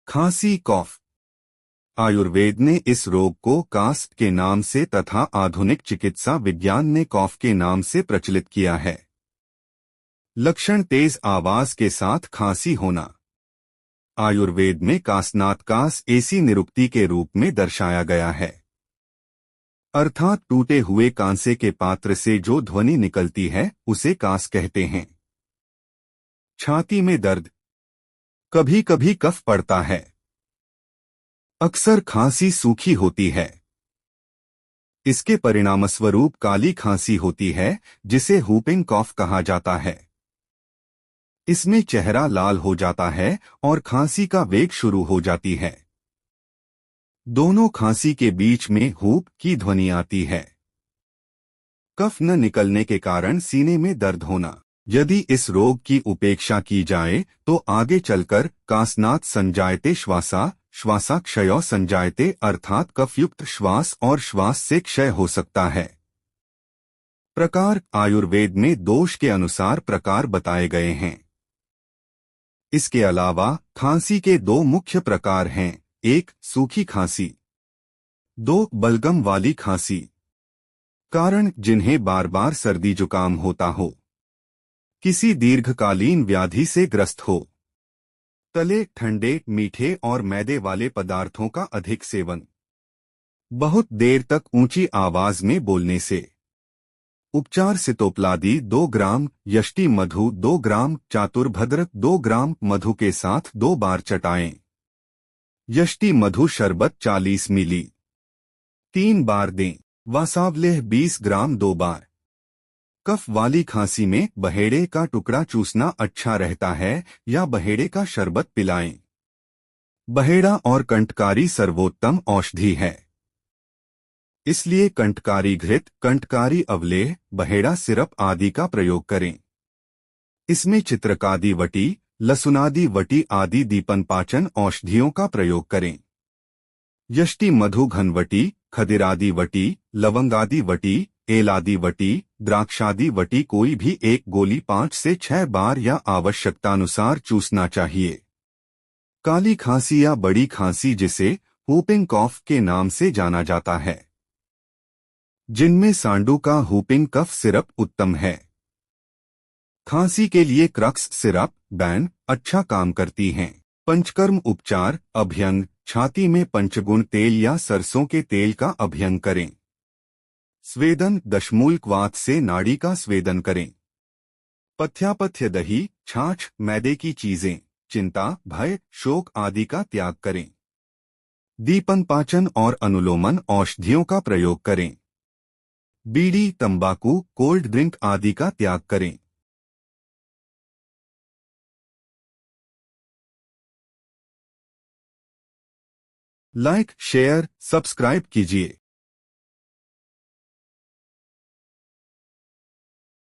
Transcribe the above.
खांसी कॉफ। आयुर्वेद ने इस रोग को कास्ट के नाम से तथा आधुनिक चिकित्सा विज्ञान ने कॉफ के नाम से प्रचलित किया है। लक्षण तेज आवाज के साथ खांसी होना। आयुर्वेद में कासनात कास ऐसी निरुक्ति के रूप में दर्शाया गया है, अर्थात टूटे हुए कांसे के पात्र से जो ध्वनि निकलती है उसे कास कहते हैं। छाती में दर्द, कभी कभी कफ पड़ता है। अक्सर खांसी सूखी होती है। इसके परिणामस्वरूप काली खांसी होती है, जिसे हूपिंग कॉफ कहा जाता है। इसमें चेहरा लाल हो जाता है और खांसी का वेग शुरू हो जाती है। दोनों खांसी के बीच में हूप की ध्वनि आती है। कफ न निकलने के कारण सीने में दर्द होना। यदि इस रोग की उपेक्षा की जाए तो आगे चलकर कासनात संजायते श्वासा श्वासाक्षयो संजायते अर्थात कफयुक्त श्वास और श्वास से क्षय हो सकता है। प्रकार आयुर्वेद में दोष के अनुसार प्रकार बताए गए हैं। इसके अलावा खांसी के दो मुख्य प्रकार हैं, एक सूखी खांसी, दो बलगम वाली खांसी। कारण जिन्हें बार बार सर्दी जुकाम होता हो, किसी दीर्घकालीन व्याधि से ग्रस्त हो, तले ठंडे मीठे और मैदे वाले पदार्थों का अधिक सेवन, बहुत देर तक ऊंची आवाज में बोलने से। उपचार सितोप्लादी 2 ग्राम, यष्टि मधु 2 ग्राम, चातुर्भद्रक 2 ग्राम मधु के साथ 2 बार चटाएं। यष्टि मधु शरबत 40 मिली 3 बार दें। वासावलेह 20 ग्राम 2 बार। कफ वाली खांसी में बहेड़े का टुकड़ा चूसना अच्छा रहता है या बहेड़े का शरबत पिलाएं। बहेड़ा और कंठकारी सर्वोत्तम औषधि है, इसलिए कंठकारी घृत, कंठकारी अवलेह, बहेड़ा सिरप आदि का प्रयोग करें। इसमें चित्रकादि वटी, लसुनादि वटी आदि दीपनपाचन औषधियों का प्रयोग करें। यष्टि मधु घनवटी, खदिरादि वटी, लवंगादि वटी, एलादि वटी, द्राक्षादि वटी कोई भी एक गोली 5 से 6 बार या आवश्यकतानुसार चूसना चाहिए। काली खांसी या बड़ी खांसी, जिसे हूपिंग कॉफ के नाम से जाना जाता है, जिनमें सांडू का हूपिंग कफ सिरप उत्तम है। खांसी के लिए क्रक्स सिरप बैन अच्छा काम करती हैं। पंचकर्म उपचार अभ्यंग, छाती में पंचगुण तेल या सरसों के तेल का अभ्यंग करें। स्वेदन दशमूलक से नाड़ी का स्वेदन करें। पथ्यापथ्य दही, छाछ, मैदे की चीजें, चिंता, भय, शोक आदि का त्याग करें। दीपन पाचन और अनुलोमन औषधियों का प्रयोग करें। बीड़ी, तंबाकू, कोल्ड ड्रिंक आदि का त्याग करें। लाइक, शेयर, सब्सक्राइब कीजिए।